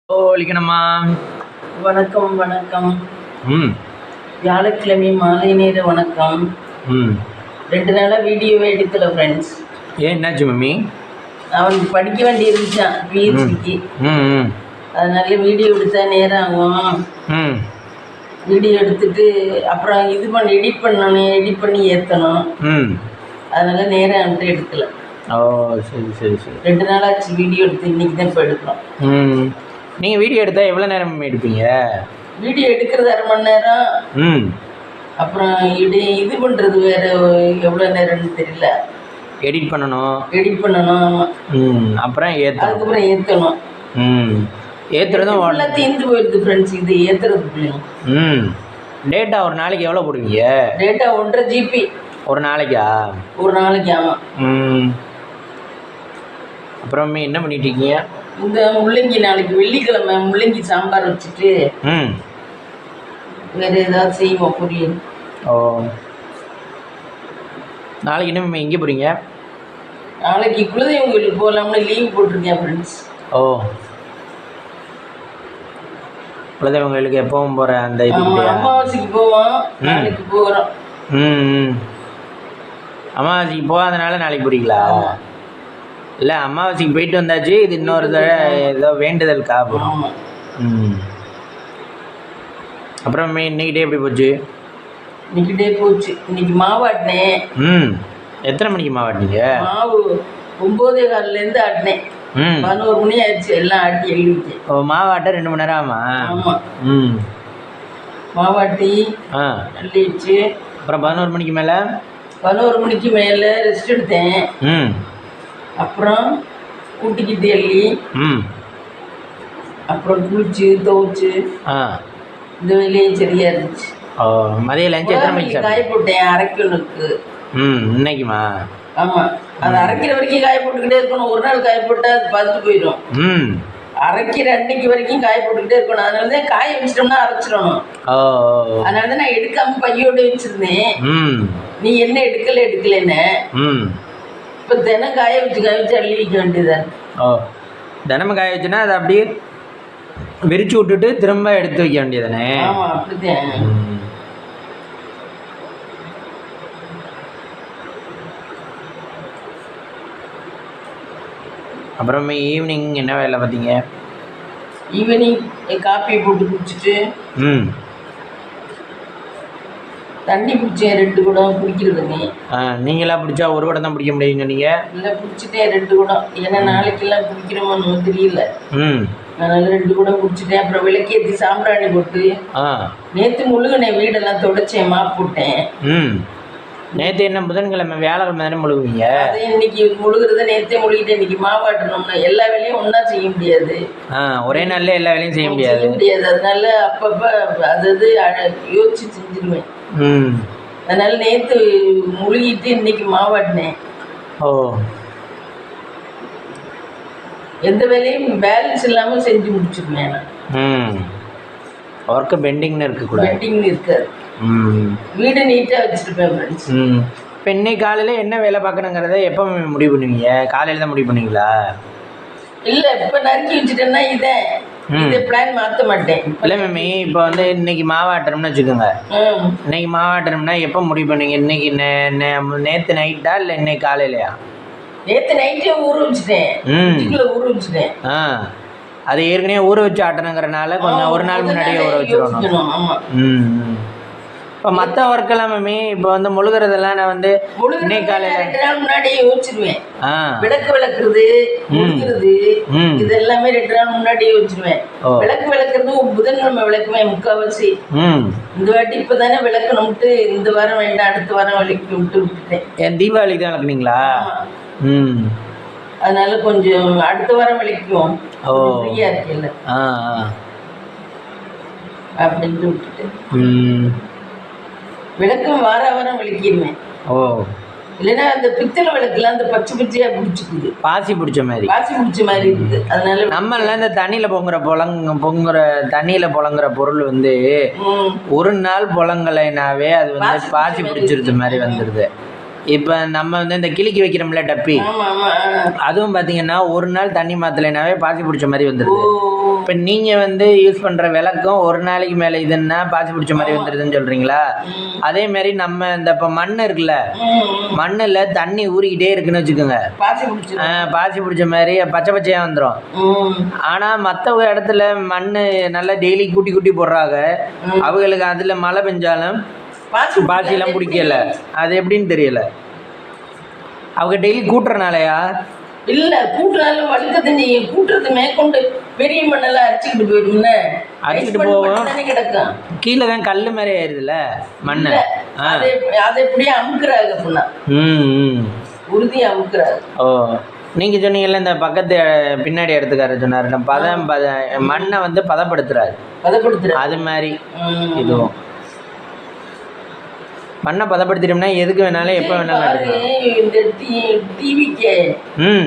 ஓலிக்கணுமா? வணக்கம் வணக்கம். ம் வியாழக்கிழமை மாலை நேர வணக்கம். ம் 2 நாளாக வீடியோவே எடுக்கல ஃப்ரெண்ட்ஸ். ஏன் என்னாச்சு மம்மி? அவனுக்கு படிக்க வேண்டி இருந்துச்சான் பிஹெச்டிக்கு. ம் ம் அதனால வீடியோ எடுத்தா நேரம் ஆகும். ம் வீடியோ எடுத்துட்டு அப்புறம் எடிட் பண்ணணும், எடிட் பண்ணி ஏற்றணும். ம் அதனால நேரம் அவன்கிட்ட எடுக்கல. ஓ சரி சரி சரி. 2 நாளாச்சு வீடியோ எடுத்து, இன்னைக்கு தான் இப்போ எடுக்கிறோம். ம் நீங்கள் வீடியோ எடுத்தால் எவ்வளோ நேரம் மம்மி எடுப்பீங்க? வீடியோ எடுக்கிறது 1/2 மணி நேரம். ம் அப்புறம் இது பண்ணுறது வேறு எவ்வளோ நேரம்னு தெரியல. எடிட் பண்ணணும். எடிட் பண்ணணும். ம் அப்புறம் அதுக்கப்புறம் ஏற்றணும். ம் ஏற்றுறதும் எல்லாம் தீர்ந்து போயிடுது ஃப்ரெண்ட்ஸ். இது ஏற்றுறதுக்குள்ளேயும் ம் டேட்டா ஒரு நாளைக்கு எவ்வளோ போடுவீங்க? டேட்டா 1.5 GB ஒரு நாளைக்கா? ஒரு நாளைக்கு. ஆமாம். ம் அப்புறமே என்ன பண்ணிட்டு இருக்கீங்க? இந்த முள்ளங்கி நாளைக்கு வெள்ளிக்கிழமை முள்ளங்கி சாம்பார் வச்சுட்டு ம் வேறு ஏதாவது செய்வோம் பொரியல். ஓ நாளைக்கு என்ன எங்கே போகிறீங்க? நாளைக்கு குலதெய்வம் கோயிலுக்கு போகலாம்னு லீவ் போட்டிருக்கேன் ஃப்ரெண்ட்ஸ். ஓ குலதெய்வம் கோயிலுக்கு எப்பவும் போகிற அந்த இது அமாவாசைக்கு போவோம். நாளைக்கு போகிறோம். ம் அமாவாசைக்கு போகாதனால நாளைக்கு போறீங்களா? இல்லை அமாவாசைக்கு போயிட்டு வந்தாச்சு, இது இன்னொரு ஏதோ வேண்டுதலுக்கா போகிறோம். ம் அப்புறம் இன்னைக்கு டே எப்படி போச்சு? இன்னைக்கு டே போச்சு. இன்னைக்கு மாவாட்டினேன். ம் எத்தனை மணிக்கு மாவாட்டினீங்க? மாவு 9:15 ஆட்டினேன். 11 மணி ஆயிடுச்சு. எல்லாம் ஆட்டி எழுதிட்டேன். ஓ மாவாட்ட 2 மணி நேரம் ஆமா? ஆமாம். ம் மாவாட்டி அள்ளிடுச்சு. அப்புறம் 11 மணிக்கு மேலே 11 மணிக்கு மேலே ரெஸ்ட் எடுத்தேன். ம் அப்புறம் கூட்டிக்கிட்டு அள்ளி அப்புறம் குளிச்சு துவைச்சு இந்த வேலையும் சரியா இருந்துச்சு. ஓ மதியம் லஞ்ச் எத்தனை மணிக்கு காய போட்டேன் அரைக்கணுக்கு. இன்னைக்குமா? ஆமாம். அது அரைக்கிற வரைக்கும் காய போட்டுக்கிட்டே இருக்கணும். ஒரு நாள் காய போட்டால் அது பதுத்து போயிடும். அரைக்கிற அன்னைக்கு வரைக்கும் காய போட்டுக்கிட்டே இருக்கணும். அதனால தான் காய வச்சிட்டோம்னா அரைச்சிடணும். அதனால தான் நான் எடுக்காம பையோட வச்சிருந்தேன். நீ என்ன எடுக்கலன்னு இப்போ தினம் காய வச்சு அள்ளி வைக்க வேண்டியதான். ஓ தினமும் காய வச்சுன்னா அதை அப்படியே விரிச்சு விட்டுட்டு திரும்ப எடுத்து வைக்க வேண்டியதானே? ஆமாம் அப்படித்தான். அப்புறமே ஈவினிங் என்ன வேலை பார்த்தீங்க? ஈவினிங் காப்பி போட்டு குடிச்சிட்டு தண்ணி பிடிச்சேன் 2 குடம் குடிக்கிறது. நீங்களா பிடிச்சா 1 குடம் தான் பிடிக்க முடியுங்க நீங்கள்? இல்லை பிடிச்சிட்டேன் 2 குடம். ஏன்னா நாளைக்கெல்லாம் குடிக்கிறோமோன்னு தெரியல. அதனால 2 குடம் குடிச்சிட்டேன். அப்புறம் விளக்கேற்றி சாம்பிராணி போட்டு நேற்று முழுகினேன். வீடெல்லாம் தொடச்சேன், மாப் போட்டேன். நேற்று என்ன புதன்கிழமை? வியாழக்கிழமை தானே முழுகுவீங்க? அது இன்னைக்கு முழுகிறத நேற்றே முழுகிட்டேன். இன்னைக்கு மாவாட்டணும்னா எல்லா வேலையும் ஒன்றா செய்ய முடியாது. ஒரே நாளில் எல்லா வேலையும் செய்ய முடியாது. அதனால அப்பப்போ அது யோசிச்சு செஞ்சிருவேன். அதனால நேற்று முழுகிட்டு இன்னைக்கு மாவாட்டினேன். ஓ எந்த வேலையும் பேலன்ஸ் இல்லாமல் செஞ்சு முடிச்சிருவேன். ஒர்க்கு பெண்டிங்னு இருக்கக்கூடாது. பெண்டிங்னு இருக்காது. வீடு நீட்டாக வச்சுருப்பேன் ஃப்ரெண்ட்ஸ். இப்போ இன்னைக்கு காலையில் என்ன வேலை பார்க்கணுங்கிறத எப்போ முடிவு பண்ணுவீங்க? காலையில் தான் முடிவு பண்ணுவீங்களா? இல்லை இப்போ நறுக்கி வச்சுட்டேன்னா இதை பிளான் மாற்ற மாட்டேன். இல்லை மேமி இப்போ வந்து இன்னைக்கு மாவாட்டணும்னு வச்சுக்கோங்க. இன்னைக்கு மாவாட்டணும்னா எப்போ முடிவு பண்ணுவீங்க? இன்னைக்கு நேற்று நைட்டா இல்லை இன்னைக்கு காலையிலையா? நேற்று நைட்டே ஊற வச்சுட்டேன். ஊற வச்சுட்டேன். அது ஏற்கனவே ஊற வச்சு ஆட்டணுங்கிறனால கொஞ்சம் ஒரு நாள் முன்னாடியே ஊற வச்சிடணும். இப்போ மற்ற ஒர்க்கெல்லாம் மேமி இப்போ வந்து முழுகிறதெல்லாம் நான் வந்து இன்னைக்கு காலையில் 2 நாள் முன்னாடியே யோசிச்சிருவேன். விளக்குறது முழுகிறது இது எல்லாமே 2 நாள் முன்னாடியே வச்சிருவேன். விளக்குறது புதன்கிழமை விளக்குவேன் முக்கால்வாசி. இந்த வாட்டி இப்போ தானே விளக்கணும்ட்டு இந்த வாரம் வேண்டாம் அடுத்த வாரம் விட்டுட்டேன். என் தீபாவளிக்கு தான் விளக்குனீங்களா? அதனால கொஞ்சம் அடுத்த வாரம் விளக்குவோம். ஃப்ரீயா இருக்குல்ல அப்படின்ட்டு விட்டுட்டேன். விளக்கம் வாரம் விளக்கிடுவேன். இல்லைன்னா அந்த பித்தளை விளக்குலாம் அந்த பச்சை பச்சையா பிடிச்சிக்குது. பாசி பிடிச்ச மாதிரி இருக்குது. அதனால நம்மள இந்த தண்ணியில பொங்குற தண்ணியில புழங்குற பொருள் வந்து ஒரு நாள் புழங்கலைனாவே அது வந்து பாசி பிடிச்சிருது மாதிரி வந்துடுது. இப்போ நம்ம வந்து இந்த கிளிக்கு வைக்கிறோம்ல டப்பி, அதுவும் பார்த்தீங்கன்னா ஒரு நாள் தண்ணி மாற்றலைனாவே பாசி பிடிச்ச மாதிரி வந்துடுது. இப்போ நீங்கள் வந்து யூஸ் பண்ணுற விளக்கும் ஒரு நாளைக்கு மேலே இதுன்னா பாசி பிடிச்ச மாதிரி வந்துடுதுன்னு சொல்கிறீங்களா? அதே மாதிரி நம்ம இந்த இப்போ மண் இருக்குல்ல, மண்ணில் தண்ணி ஊறிக்கிட்டே இருக்குன்னு வச்சுக்கோங்க, பாசி பிடிச்ச மாதிரி பச்சை பச்சையாக வந்துடும். ஆனால் மற்ற இடத்துல மண் நல்லா டெய்லி கூட்டி கூட்டி போடுறாங்க, அவங்களுக்கு அதில் மழை பெஞ்சாலும் பாசிலாம் பிடிக்கல. அது எப்படின்னு தெரியல, அவங்க டெய்லி கூட்டுறனாலயா? இல்ல கூட்டுறாலும் வழுக்கத்தை செய்யும், கூட்டுறது மேற்கொண்டு பெரிய மண்ணெல்லாம் அரைச்சிக்கிட்டு போயிடும்ல, அரைச்சிட்டு போவோம், கிடக்கும் கீழே தான் கல் மாதிரி ஆயிருதுல மண்ணை, அதை எப்படியே அமுக்குறாங்க அப்படின்னா உறுதியா அமுக்குறாங்க. ஓ, நீங்க சொன்னீங்கல்ல இந்த பக்கத்து பின்னாடி எடுத்துக்கார சொன்னாரு, மண்ணை வந்து பதப்படுத்துறாரு, அது மாதிரி இதுவும் மண்ணை பதப்படுத்திட்டோம்னா எதுக்கு வேணாலும் எப்போ வேணாலும். இந்த டிவிக்கு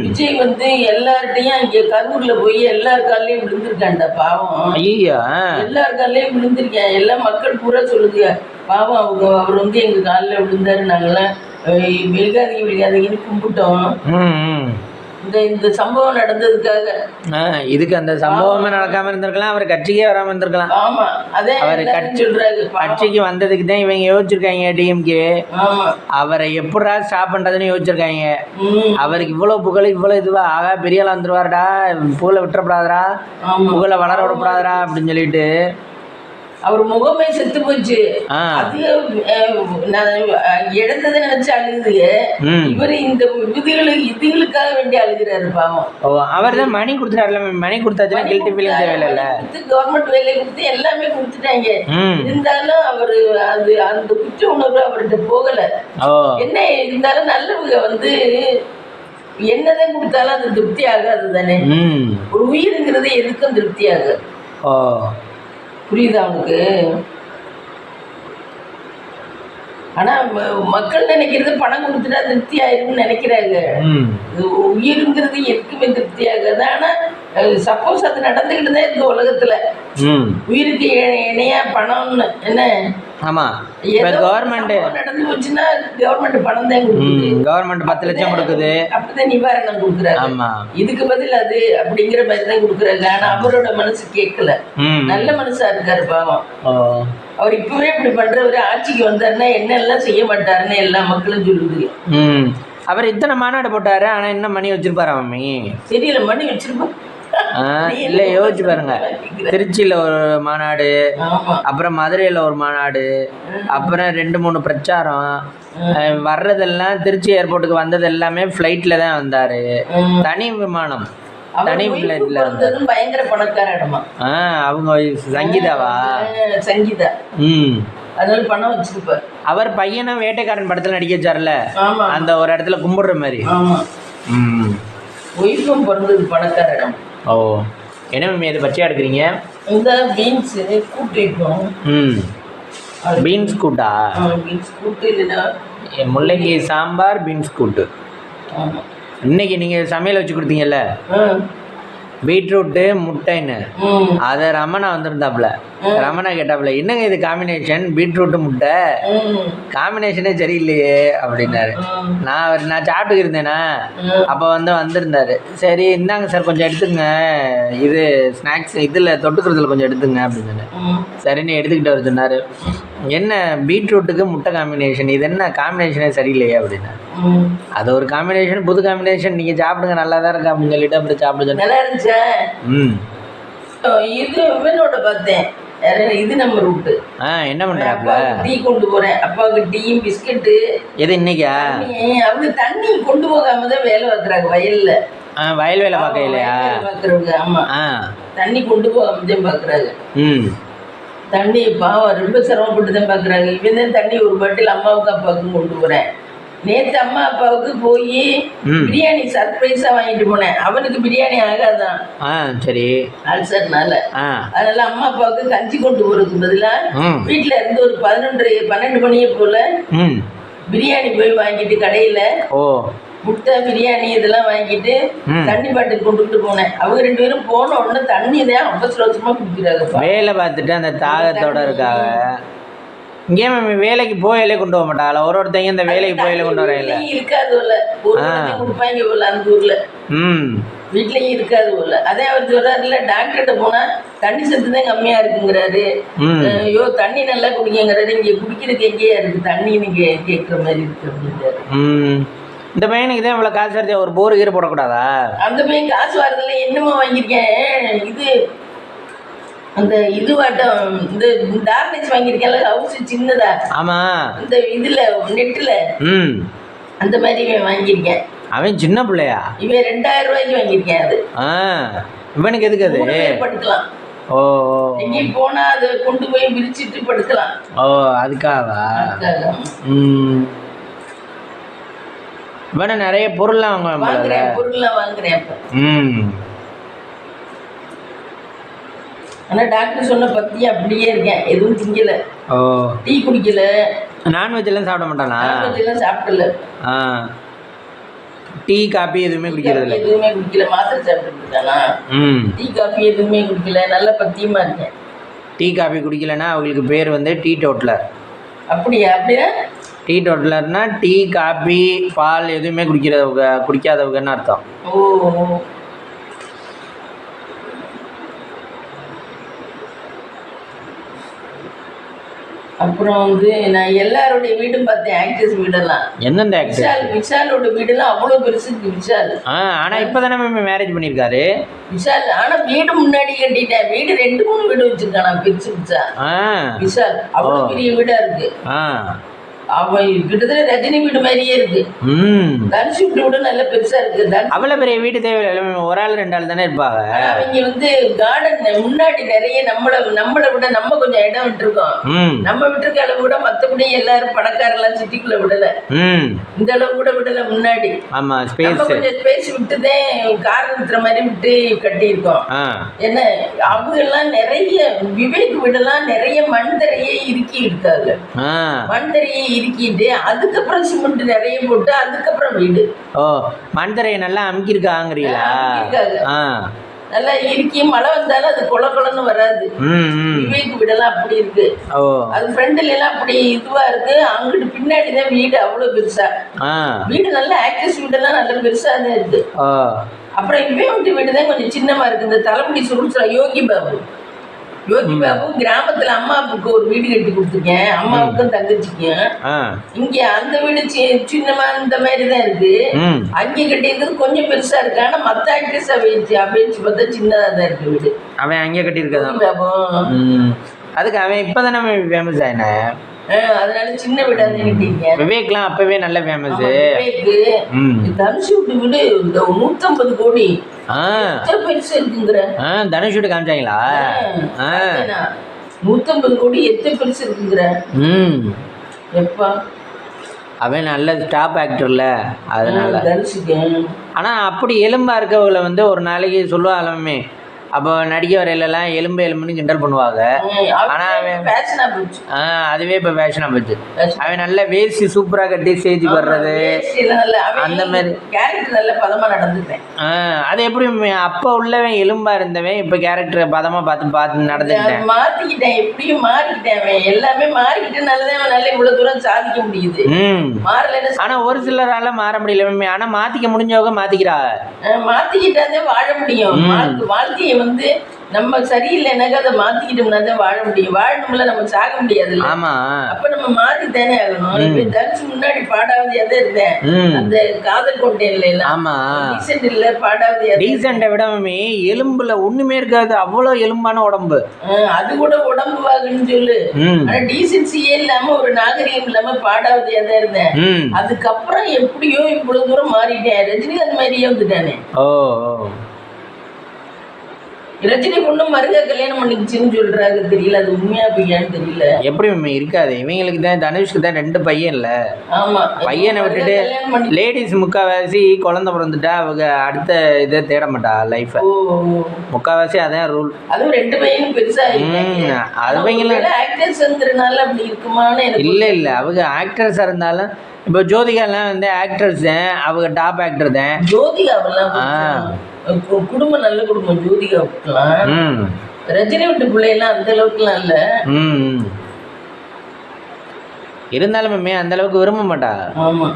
விஜய் வந்து எல்லார்ட்டையும் இங்கே கரூர்ல போய் எல்லார் காலையும் விழுந்திருக்கான்டா பாவம். ஐயா, எல்லார் காலையும் விழுந்திருக்கேன், எல்லா மக்கள் பூரா சொல்லுது பாவம் அவர் வந்து எங்க காலில் விழுந்தாரு, நாங்களாம் விழுகாதீங்கன்னு கும்பிட்டோம். இந்த சம்பவம் நடந்ததுக்காக. இதுக்கு அந்த சம்பவமே நடக்காம இருந்திருக்கலாம், அவர் கட்சிக்கே வராம இருந்திருக்கலாம். ஆமா, அதே அவர் கட்சிக்கு வந்ததுக்கு தான் இவங்க யோசிச்சிருக்காங்க, டிஎம்கே அவரை எப்படா ஸ்டாப் பண்றதுன்னு யோசிச்சிருக்காங்க. அவருக்கு இவ்வளவு புகழ் இவ்வளவு இதுவா ஆகா பெரிய ஆள் வந்துருவாருடா, புகழை விட்டுறப்படாதரா, புகழை வளர விடப்படாதரா அப்படின்னு சொல்லிட்டு அவர் முகமே செத்து போச்சு. அது இழந்ததை நினைச்சு அழுகுதுங்க. இவரு இந்த இதுகளுக்காக வேண்டி அழுகிறாரு பாவம். அவர் தான் மணி கொடுத்துட்டாருல, மணி கொடுத்தாச்சுன்னா கில்ட்டி ஃபீலிங் தேவையில்ல, கவர்மெண்ட் வேலையை கொடுத்து எல்லாமே கொடுத்துட்டாங்க. இருந்தாலும் அவரு அது அந்த குற்ற உணர்வு அவர்கிட்ட போகல. என்ன இருந்தாலும் நல்லவங்க வந்து என்னதான் கொடுத்தாலும் அது திருப்தி ஆகாது தானே. ஒரு உயிருங்கிறது எதுக்கும் திருப்தி ஆகாது. புரியுதா அவனுக்கு? ஆனா மக்கள் நினைக்கிறது பணம் கொடுத்துட்டா திருப்தி ஆயிரும்னு நினைக்கிறாங்க. உயிருங்கிறது எதுக்குமே திருப்தி ஆகாது. ஆனா சப்போஸ் அது நடந்துகிட்டு தான் இருக்கு உலகத்துல. உயிருக்கு இணையா பணம்னு என்ன? ஆமா, இப்ப கவர்மெண்ட் நடந்து போச்சுன்னா கவர்மெண்ட் பணம் தான் கொடுக்குது. கவர்மெண்ட் 10 லட்சம் கொடுக்குது, அப்படிதான் நிவாரணம் கொடுக்குறாங்க. ஆமா, இதுக்கு பதில் அது அப்படிங்கிற மாதிரி தான் கொடுக்குறாங்க. ஆனா அவரோட மனசு கேட்கல, நல்ல மனசா இருக்காரு பாவம். அவர் இப்பவே இப்படி பண்றவரு ஆட்சிக்கு வந்தாருன்னா என்ன எல்லாம் செய்ய மாட்டாருன்னு எல்லா மக்களும் சொல்லுது. அவர் இத்தனை மாநாடு போட்டாரு, ஆனா என்ன மணி வச்சிருப்பாரு மம்மி? தெரியல, மணி வச்சிருப்பா இல்லை, யோசிச்சு பாருங்க. திருச்சியில் ஒரு மாநாடு, அப்புறம் மதுரையில் ஒரு மாநாடு, அப்புறம் 2-3 பிரச்சாரம். வர்றதெல்லாம் திருச்சி ஏர்போர்ட்டுக்கு வந்தது எல்லாமே ஃப்ளைட்டில் தான் வந்தார், தனி விமானம், தனி ஃப்ளைட்டில் வந்தார். பயங்கர பணக்கார இடமா. அவங்க சங்கீதாவா? சங்கீதா. அதனால பணம் வச்சிருப்பார். அவர் பையனும் வேட்டைக்காரன் படத்தில் நடிக்க வச்சார்ல, அந்த ஒரு இடத்துல கும்பிடுற மாதிரி. ஒய்ஃபும் பிறந்தது பணக்கார இடம். ஓ, என்ன மேம் இதை பச்சையாக எடுக்கிறீங்க? இந்த பீன்ஸு கூட்டு வைப்போம். பீன்ஸ் கூட்டா? பீன்ஸ் கூட்டு இல்லைன்னா முள்ளங்கி சாம்பார், பீன்ஸ் கூட்டு. இன்னைக்கு நீங்கள் சமையல் வச்சு கொடுத்தீங்கல்ல, பீட்ரூட்டு முட்டைன்னு, அதை ரமணா வந்திருந்தாப்புல. ரமணா கேட்டாப்புல, என்னங்க இது காம்பினேஷன், பீட்ரூட்டு முட்டை காம்பினேஷனே சரியில்லையே அப்படின்னாரு. நான் சாப்பிட்டுக்கு இருந்தேனா, அப்போ வந்திருந்தாரு. சரி இந்தாங்க சார் கொஞ்சம் எடுத்துங்க, இது ஸ்நாக்ஸ் இதில் தொட்டுக்கிறதுல கொஞ்சம் எடுத்துங்க அப்படின்னு சொன்னேன். சரின்னு எடுத்துக்கிட்டு வர சொன்னார். என்ன பீட்ரூட்டுக்கு முட்டை காம்பினேஷன், இது என்ன காம்பினேஷனே சரியில்லையே அப்படின்னாரு. அது ஒரு காம்பினேஷன், புது காம்பினேஷன், நீங்கள் சாப்பிடுங்க நல்லா தான் இருக்கு அப்படின்னு சொல்லிட்டு அப்படி சாப்பிட சொன்னேன். இது இவனோட பார்த்தேன், இது நம்ம ரூட்டு. என்ன பண்றாப்ல? டீ கொண்டு போறேன், அப்பாவுக்கு டீயும் பிஸ்கட்டு. எது இன்னைக்கா? அவங்க தண்ணி கொண்டு போகாம தான் வேலை பார்க்குறாங்க வயல்ல. வயல் வேலை பார்க்கலையா? பார்க்குறவங்க. ஆமா, தண்ணி கொண்டு போகாம தான் பார்க்குறாங்க. தண்ணி பாவம் ரொம்ப சிரமப்பட்டு தான் பார்க்குறாங்க. இவன் தான் தண்ணி ஒரு பாட்டில் அம்மாவுக்கு அப்பாவுக்கும் கொண்டு போறேன். நேற்று அம்மா அப்பாவுக்கு போய் பிரியாணி சர்ப்ரைஸா வாங்கிட்டு போனேன். அவனுக்கு பிரியாணி ஆகாதான், சரி அல்சர்னால. அதனால அம்மா அப்பாவுக்கு கஞ்சி கொண்டு போறதுக்கு பதிலா வீட்டுல இருந்து ஒரு 11-12 மணியை போல பிரியாணி போய் வாங்கிட்டு கடையில முட்டை பிரியாணி இதெல்லாம் வாங்கிட்டு தண்ணி பாட்டில் கொண்டுட்டு போனேன். அவங்க 2 பேரும் போன உடனே தண்ணி தான் அவசர அவசரமா குடிக்கிறாங்க. வேலை பார்த்துட்டு அந்த தாகத்தோட இருக்காங்க. இங்கே மேம் வேலைக்கு போயிலே கொண்டு போக மாட்டாங்களா? ஒருத்தங்க இந்த வேலைக்கு போயில கொண்டு வரையில இருக்காது போல, ஒரு கொடுப்பாங்க போல அந்த ஊர்ல. வீட்லயும் இருக்காது போல. அதே அவர் சொல்றாருல, டாக்டர்கிட்ட போனா தண்ணி சத்து தான் கம்மியா இருக்குங்கிறாரு. ஐயோ தண்ணி நல்லா குடிங்கிறாரு. இங்க குடிக்கிறதுக்கு எங்கேயா இருக்கு தண்ணி, நீங்க கேட்குற மாதிரி இருக்கு அப்படின்றாரு. இந்த பையனுக்கு தான் இவ்வளோ காசு வருது, ஒரு போர் கீரை போடக்கூடாதா? அந்த பையன் காசு வரதில்ல, என்னமோ வாங்கியிருக்கேன். இது அந்த இதுவாட்டம் இந்த டார்னெஸ் வாங்கியிருக்கேன்ல, ஹவுஸ் சின்னதா. ஆமா, இந்த இதுல நெட்டுல அந்த மாதிரி வாங்கியிருக்கேன். அவன் சின்ன பிள்ளையா? இவன் 2000 ரூபாய்க்கு வாங்கியிருக்கேன். அது இவனுக்கு எதுக்கு அது? படுக்கலாம். ஓ, எங்கேயும் போனா அதை கொண்டு போய் விரிச்சிட்டு படுக்கலாம். ஓ, அதுக்காகவா? இவனை நிறைய பொருள்லாம் வாங்குறேன். ஆனா டாக்டர் சொன்ன பத்தி அப்படியே இருக்கேன், எதுவும் திங்கல. ஓ, டீ குடிக்கல, நான்வெஜ் எல்லாம் சாப்பிட மாட்டானா? நான்வெஜ் எல்லாம் சாப்பிடல. டீ காபி எதுவுமே குடிக்கிறது இல்லை? எதுவுமே குடிக்கல. மாத்திரை சாப்பிட்டு இருக்கானா? டீ காபி எதுவுமே குடிக்கல. நல்ல பத்தியமா இருக்கேன். டீ காபி குடிக்கலன்னா அவங்களுக்கு பேர் வந்து டீ டோட்டலர். அப்படியா? அப்படின்னா டீ டோட்டலர்னா டீ காபி பால் எதுவுமே குடிக்காதவங்கன்னு அர்த்தம். ஓ, அப்புறம் வந்து நான் எல்லாருடைய வீடும் பார்த்தேன், ஆக்டர்ஸ் வீடெல்லாம். எந்தெந்த ஆக்டர்? விஷாலோட வீடெல்லாம் அவ்வளோ பெருசு இருக்கு. விஷால் ஆனா இப்பதானே மேரேஜ் பண்ணிருக்காரு விஷால். ஆனா வீடு முன்னாடி கட்டிட்டேன். வீடு 2-3 வீடு வச்சிருக்கானா, பிரிச்சு பிரிச்சா. விஷால் அவ்வளோ பெரிய வீடா இருக்கு. அவன் கிட்டத்தட்ட ரஜினி வீடு மாதிரியே இருக்கு. தனுஷ் வீடு கூட நல்ல பெருசா இருக்கு. அவ்வளவு பெரிய வீடு தேவையில்லை, ஒரு ஆள் 2 ஆள் தானே இருப்பாங்க. அவங்க வந்து கார்டன் முன்னாடி நிறைய நம்மளை விட நம்ம கொஞ்சம் இடம் விட்டுருக்கோம். நம்ம விட்டுருக்க அளவு கூட மத்தபடி எல்லாரும் பணக்காரெல்லாம் சிட்டிக்குள்ள விடல. இந்த அளவு கூட விடல முன்னாடி. ஆமா, கொஞ்சம் ஸ்பேஸ் விட்டுதான் கார் நிறுத்துற மாதிரி விட்டு கட்டி இருக்கோம். என்ன அவங்க எல்லாம் நிறைய விவேக் வீடெல்லாம் நிறைய மண் தரையே இறுக்கி இருக்காங்க. மண் தரையை இருக்கிட்டு அதுக்கப்புறம் சிமெண்ட் நிறைய போட்டு அதுக்கப்புறம் வீடு. ஓ, மண்தரையை நல்லா அமுக்கிருக்காங்கிறீங்களா? நல்லா இறுக்கி மழை வந்தாலும் அது கொல கொலன்னு வராது. விவேக் வீடெல்லாம் அப்படி இருக்கு. அது ஃப்ரண்ட்ல எல்லாம் அப்படி இதுவா இருக்கு. அங்கிட்டு பின்னாடிதான் வீடு அவ்வளவு பெருசா. வீடு நல்ல ஆக்டர்ஸ் வீடெல்லாம் நல்ல பெருசா தான் இருக்கு. அப்புறம் இவன் வீடுதான் கொஞ்சம் சின்னமா இருக்கு. இந்த தலைமுடி சுருச்சுரா யோகி பாபு கிராமத்துல அம்மாவுக்கு ஒரு வீடு கட்டி கொடுத்துருக்கேன். அம்மாவுக்கும் தங்கச்சிக்கும். இங்க அந்த வீடு சின்னமா இந்த மாதிரிதான் இருக்கு. அங்கே கட்டியிருக்கிறது கொஞ்சம் பெருசா இருக்கு. ஆனா மத்த ஆக்டர்ஸ் அப்படின்னு பார்த்தா சின்னதா தான் இருக்கு வீடு. அவன் அங்கே கட்டியிருக்கான். அதுக்கு அவன் இப்பதானே ஃபேமஸ் ஆயின. அதனால சின்ன வீடா கட்டிருக்கேன். விவேக்லாம் அப்பவே நல்ல ஃபேமஸ். தனுஷ் வீடு 150 கோடி பெருசு இருக்குங்கிற. தனுஷ் வீடு காமிச்சாங்களா? 150 கோடி எத்தனை பெருசு இருக்குங்கிற. எப்பா அவன் நல்ல டாப் ஆக்டர்ல, அதனால தனுஷுக்கு. ஆனா அப்படி எலும்பா இருக்கவங்களை வந்து ஒரு நாளைக்கு சொல்லுவாங்களாமே, அப்போ நடிக்க வரையிலலாம் எலும்புன்னு கிண்டல் பண்ணுவாங்க. ஆனா அதுவே இப்போ ஃபேஷனா போச்சு. அவன் நல்ல வேஸ்ட் சூப்பரா கட்டி ஸ்டேஜ் வர்றது அந்த மாதிரி கேரக்டர் நல்ல பதமா நடந்துட்டேன். அது எப்படி அப்போ உள்ளவன் எலும்பா இருந்தவன் இப்ப கேரக்டர் பதமா பார்த்து நடந்துட்டேன். மாத்திக்கிட்டேன், எப்படியும் மாறிக்கிட்டேன். எல்லாமே மாறிக்கிட்டனாலதான் நல்ல இவ்வளவு தூரம் சாதிக்க முடியுது. மாறல. ஆனா ஒரு சிலரால மாற முடியல. ஆனா மாத்திக்க முடிஞ்சவங்க மாத்திக்கிறா. மாத்திக்கிட்டாதே வாழ முடியும். வாழ்க்கையை வந்து நம்ம சரியில்லைனாக்கா அதை மாத்திக்கிட்டோம்னா தான் வாழ முடியும். வாழணும்ல, நம்ம சாக முடியாது. ஆமா, அப்ப நம்ம மாறித்தானே ஆகணும். தனுஷ் முன்னாடி பாடாவதியா தான் இருந்தேன். அந்த காதல் கொண்டேன்ல டீசென்ட் இல்ல, பாடாவதியா. டீசென்ட்டை விட எலும்புல ஒண்ணுமே இருக்காது, அவ்வளவு எலும்பான உடம்பு. அது கூட உடம்பு வாகுன்னு சொல்லு. ஆனா டீசென்சியே இல்லாம ஒரு நாகரிகம் இல்லாம பாடாவதியா தான் இருந்தேன். அதுக்கப்புறம் எப்படியோ இவ்வளவு தூரம் மாறிட்டேன். ரஜினி அந்த மாதிரியே வந்துட்டானே. ரஜினி பொண்ணு மருக கல்யாணம் பண்ணிக்கிச்சுன்னு சொல்றாங்க. தெரியல அது உண்மையா பொய்யான்னு தெரியல. எப்படி இருக்காது, இவங்களுக்கு தான் தனுஷ்க்கு தான் 2 பையன் இல்ல. ஆமா, பையனை விட்டுட்டு லேடிஸ் முக்காவாசி குழந்தை பிறந்துட்டா அவங்க அடுத்த இதை தேட மாட்டா லைஃப். முக்காவாசி அதான் ரூல். அதுவும் 2 பையனும் பெருசா அதுவங்களும் ஆக்டர்ஸ்ங்கிறனால அப்படி இருக்குமான்னு இல்ல அவங்க ஆக்டர்ஸா இருந்தாலும் இப்போ ஜோதிகாலாம் வந்து ஆக்டர்ஸ் தான், அவங்க டாப் ஆக்டர் தான். ஜோதிகாவெல்லாம் குடும்பம் நல்ல குடும்பம். ஜோதிகாவுக்குலாம் ரஜினி வீட்டு பிள்ளைலாம் அந்த அளவுக்குலாம் இல்ல. இருந்தாலுமே அந்த அளவுக்கு விரும்ப மாட்டா. ஆமா.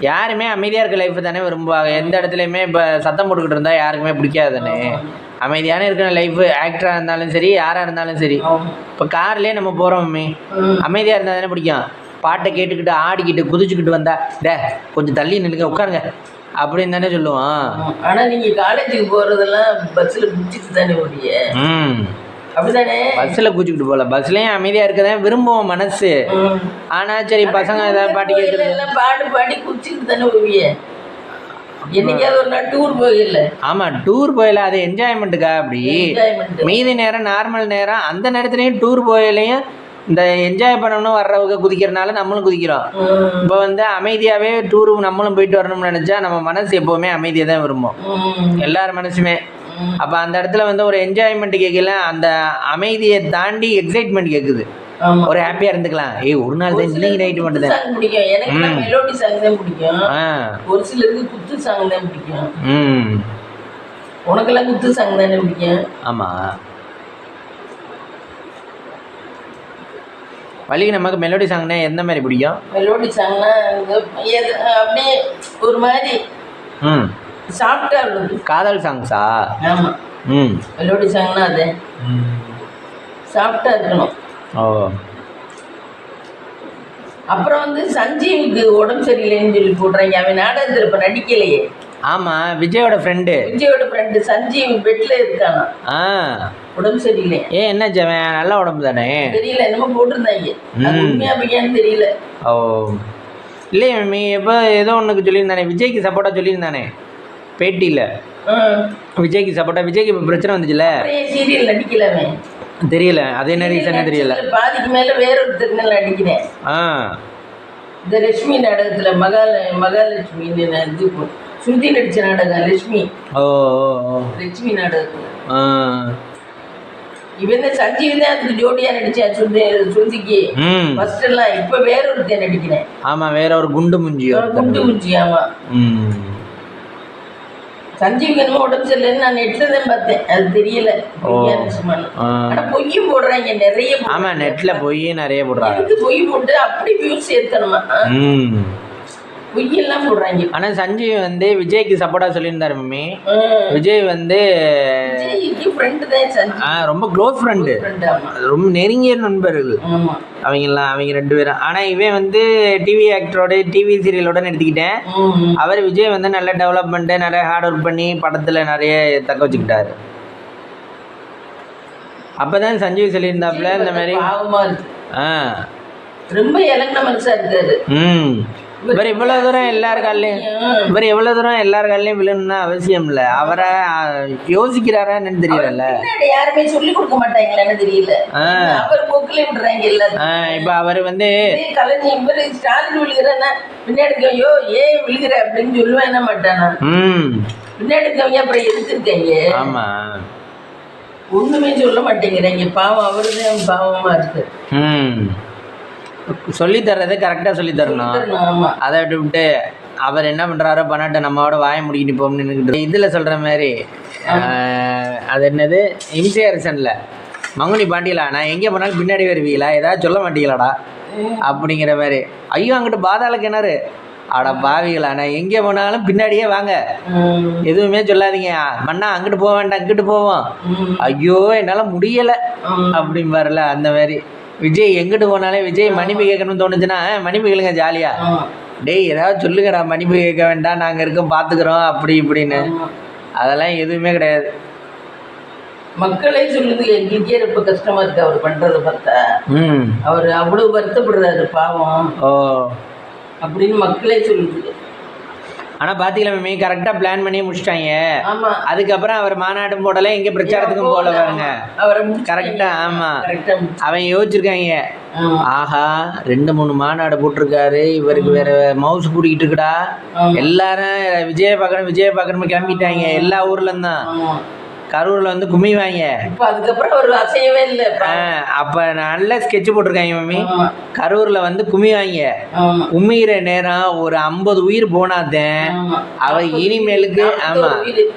யாருமே அமைதியாக இருக்க லைஃப் தானே விரும்புவாங்க. எந்த இடத்துலையுமே இப்போ சத்தம் போட்டுக்கிட்டு இருந்தால் யாருக்குமே பிடிக்காது தானே. அமைதியான இருக்கிற லைஃப் ஆக்டராக இருந்தாலும் சரி, யாராக இருந்தாலும் சரி. இப்போ கார்லேயே நம்ம போகிறோமே, அமைதியாக இருந்தால் தானே பிடிக்கும். பாட்டை கேட்டுக்கிட்டு ஆடிக்கிட்டு குதிச்சுக்கிட்டு வந்தா கொஞ்சம் தள்ளி நில்லுங்க உட்காருங்க அப்படின்னு தானே சொல்லுவான். ஆனால் நீங்கள் காலேஜுக்கு போகிறதெல்லாம் பஸ்ஸில் குதிச்சுட்டு தானே ஓடிய. அப்படிதானே. பஸ்ஸில் குதிச்சுக்கிட்டு போகல, பஸ்லேயும் அமைதியாக இருக்கதான் விரும்புவோம் மனசு. ஆனால் சரி பசங்க ஏதாவது பாட்டு கேட்குறது பாட்டு பாடி குதிச்சுக்கிட்டு தானே ஓவிய. என்னைக்காவது ஒரு நாள் டூர் போகல. ஆமாம் டூர் போகல, அது என்ஜாய்மெண்ட்டுக்கா. அப்படி மீதி நேரம் நார்மல் நேரம் அந்த நேரத்துலையும் டூர் போகலையும் இந்த என்ஜாய் பண்ணணும்னு வர்றவங்க குதிக்கிறனால நம்மளும் குதிக்கிறோம். இப்போ வந்து அமைதியாகவே டூரு நம்மளும் போயிட்டு வரணும்னு நினச்சா நம்ம மனசு எப்போவுமே அமைதியாக தான் விரும்பும், எல்லார் மனசுமே. அப்போ அந்த இடத்துல வந்து ஒரு என்ஜாய்மெண்ட் கேட்கல, அந்த அமைதியை தாண்டி எக்ஸைட்மெண்ட் கேட்குது. ஒரு ஹாப்பியாக இருந்துக்கலாம். ஒரு நாள் தான் இன்னைக்கு நைட்டு மட்டும் தான் பிடிக்கும் எனக்கு. மெலோடி சாங் தான் பிடிக்கும். ஒரு சிலருக்கு குத்து சாங் தான் பிடிக்கும். உனக்கெல்லாம் குத்து சாங் தானே பிடிக்கும். ஆமாம். வள்ளிக்கு நமக்கு மெலோடி சாங்னா எந்த மாதிரி பிடிக்கும்? மெலோடி சாங்னா அப்படியே ஒரு மாதிரி சாஃப்டா இருக்கும். காதல் சாங்ஸா? ஆமா. மெலோடி சாங்னா அது சாஃப்டா இருக்கணும். ஓ. அப்புறம் வந்து சஞ்சீவுக்கு உடம்பு சரியில்லைன்னு சொல்லி போடுறாங்க. அவன் நாடகத்தில் இப்போ நடிக்கலையே. ஆமாம், விஜயோட ஃப்ரெண்டு. விஜயோட ஃப்ரெண்டு சஞ்சீவ் பெட்ல இருக்கானா. உடம்பு சரியில்லை. என்னாச்சு? அவன் நல்ல உடம்பு தானே. தெரியல, என்னமோ போட்டிருந்தாங்க. உண்மையா பையன்னு தெரியல. ஓ இல்லையே மம்மி, எப்போ ஏதோ ஒன்றுக்கு சொல்லியிருந்தானே, விஜய்க்கு சப்போர்ட்டாக சொல்லியிருந்தானே பேட்டியில். விஜய்க்கு சப்போர்ட்டாக. விஜய்க்கு இப்போ பிரச்சனை வந்துச்சுல, சீரியல் நடிக்கல அவன். தெரியல அது என்ன ரீசன் தெரியல. பாதிக்கு மேலே வேற ஒருத்தருக்கு நடிக்கிறேன். இந்த லட்சுமி நாடகத்தில் மகாலட்சுமி இது ஸ்ருதி நடிச்ச நாடகம் லட்சுமி. லட்சுமி நாடகத்தில் இவன் சஞ்சீவ் தான் அதுக்கு ஜோடியா நடிச்சேன். ஸ்ருதிக்கு ஃபர்ஸ்ட் எல்லாம். இப்ப வேற ஒருத்தன் நடிக்கிறேன். ஆமா, வேற ஒரு குண்டு முஞ்சி. ஆமா. சஞ்சீவ் என்னமோ உடம்பு சரியில்லைன்னு நான் நெட்ல தான் பார்த்தேன், அது தெரியல. ஆனா பொய்யும் போடுறாங்க நிறைய. ஆமா, நெட்ல பொய் நிறைய போடுறாங்க. பொய் போட்டு அப்படி வியூஸ் ஏத்தணுமா, பொய்யெல்லாம் போடுறாங்க. ஆனா சஞ்சீவ் வந்து விஜய்க்கு சப்போர்ட்டா சொல்லியிருந்தாரு மம்மி. விஜய் வந்து ரொம்ப க்ளோஸ் ஃப்ரெண்டு, ரொம்ப நெருங்கிய நண்பர்கள் அவங்கெல்லாம், அவங்க 2 பேரும். ஆனா இவன் வந்து டிவி ஆக்டரோட டிவி சீரியலோட எடுத்துக்கிட்டேன். அவர் விஜய் வந்து நல்ல டெவலப்மெண்ட்டு, நிறைய ஹார்ட் ஒர்க் பண்ணி படத்துல நிறைய தக்க வச்சுக்கிட்டாரு. அப்பதான் சஞ்சீவ் சொல்லியிருந்தாப்புல இந்த மாதிரி ரொம்ப இலங்கின மனசா இருக்காரு. இவர் இவ்வளவு தூரம் எல்லார் காலையும் விழுணும்னா அவசியம் இல்லை. அவரை யோசிக்கிறாரா என்னன்னு தெரியல. யாருமே சொல்லி கொடுக்க மாட்டாங்களான்னு தெரியல. அவர் போக்கிலே விடுறாங்க எல்லாரும். இப்ப அவர் வந்து கலைஞர் இவர் ஸ்டாலின் விழுகிறேன்னா பின்னாடி ஐயோ ஏன் விழுகிற அப்படின்னு சொல்லுவேன் என்ன மாட்டானா. பின்னாடி இருக்கவங்க அப்புறம் எதிர்த்துருக்காங்க. ஆமா, ஒண்ணுமே சொல்ல மாட்டேங்கிறாங்க. பாவம் அவருதான் பாவமா இருக்கு. சொல்லி தர்றது கரெக்டாக சொல்லி தரணும். அதை விட்டு அவர் என்ன பண்ணுறாரோ பண்ணாட்ட நம்மளோட வாய முடிக்கிட்டு போகணுன்னு இதில் சொல்கிற மாதிரி. அது என்னது இம்சேரசனில் மங்குனி பாண்டியலா, நான் எங்கே போனாலும் பின்னாடி வருவீங்களா, ஏதாவது சொல்ல மாட்டீங்களாடா அப்படிங்கிற மாதிரி. ஐயோ அங்கிட்டு பாதாள கிணறு, அட பாவிகளா, நான் எங்கே போனாலும் பின்னாடியே வாங்க, எதுவுமே சொல்லாதீங்க, மண்ணா அங்கிட்டு போக வேண்டாம் இங்கிட்டு போவோம், ஐயோ என்னால் முடியலை அப்படிம்பாருல. அந்த மாதிரி விஜய் எங்கிட்டு போனாலே விஜய் மன்னிப்பு கேட்கணும்னு தோணுச்சுன்னா மன்னிப்பு கேளுங்க ஜாலியா. டேய் ஏதாவது சொல்லுங்கடா, மன்னிப்பு கேட்க வேண்டாம், நாங்கள் இருக்கோம் பார்த்துக்குறோம் அப்படி இப்படின்னு. அதெல்லாம் எதுவுமே கிடையாது. மக்களே சொல்லுது. எங்களுக்கே ரொம்ப கஷ்டமா இருக்கு அவர் பண்றதை பார்த்தா. அவர் அவ்வளவு வருத்தப்படுறாரு பாவம் அப்படின்னு மக்களே சொல்லுது. ஆனால் பார்த்தீங்களா கரெக்டாக பிளான் பண்ணி முடிச்சிட்டாங்க. அதுக்கப்புறம் அவர் மாநாட்டும் போடலை, எங்கே பிரச்சாரத்துக்கும் போகல பாருங்க கரெக்டாக. ஆமாம், அவன் யோசிச்சிருக்காங்க, ஆஹா 2-3 மாநாடு போட்டிருக்காரு, இவருக்கு வேற மவுஸ் பிடிக்கிட்டு இருக்குடா, எல்லாரும் விஜய பார்க்கணும் கிளம்பிட்டாங்க எல்லா ஊர்ல தான். கரூரில் வந்து குமிவாங்க. இப்போ அதுக்கப்புறம் அவர் அசையவே இல்லை. அப்போ நல்ல ஸ்கெட்ச் போட்டிருக்காங்க மம்மி. ஆமா. கரூரில் வந்து குமிவாங்க. ஆமா. குமிகிற நேரம் ஒரு 50 உயிர் போனாதேன் ஆமா. அவ இனிமேலுக்கு. ஆமா